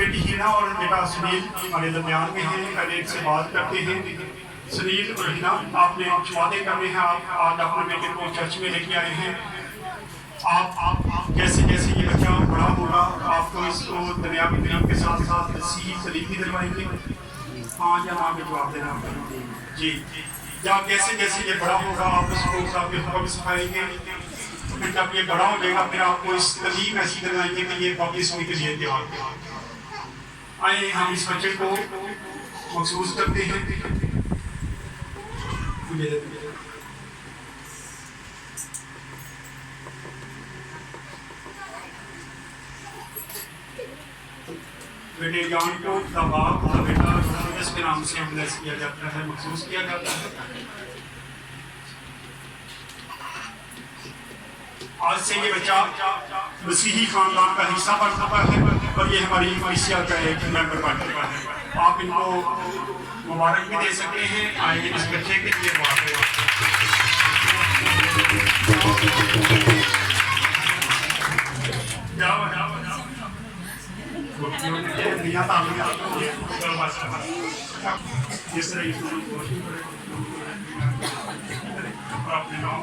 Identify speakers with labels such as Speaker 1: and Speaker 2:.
Speaker 1: بیٹی ہینا اور بیٹا سنیل ہمارے درمیان میں ہیں، پہلے ایک سے بات کرتے ہیں۔ سنیل اور ہینا، آپ نے کچھ وعدے کرنے ہیں، آپ آج اپنے بیٹے کو چرچ میں لے کے آئے ہیں۔ آپ جیسے جیسے یہ بچہ بڑا ہوگا آپ کو اس کو دنیاوی تعلیم کے ساتھ ساتھ مسیحی تعلیم بھی دلوائیں گے؟ ہاں یا نا میں جواب دینا جی، یا جیسے جیسے یہ بڑا ہوگا آپ اس کو صاحب حکم سکھائیں گے، پھر جب یہ بڑا ہو جائے گا پھر آپ کو اس تعلیم ایسی دلوائیں گے کہ یہ واپس ہونے کے لیے تیار ہے۔ آئیں ہم اس بچے کو محسوس کرتے ہیں۔ بیٹے جان کو باپ کا بیٹا اس کے نام سے بلیس کیا جاتا ہے، محسوس کیا جاتا ہے۔ آج سے یہ بچہ مسیحی خاندان کا حصہ بن چکا ہے اور یہ ہماری کلیسیا کا ایک ممبر بن چکا ہے۔ آپ ان کو مبارک بھی دے سکتے ہیں۔ آئیے اس بچے کے لیے دعا کریں۔ جس طرح اپنے نام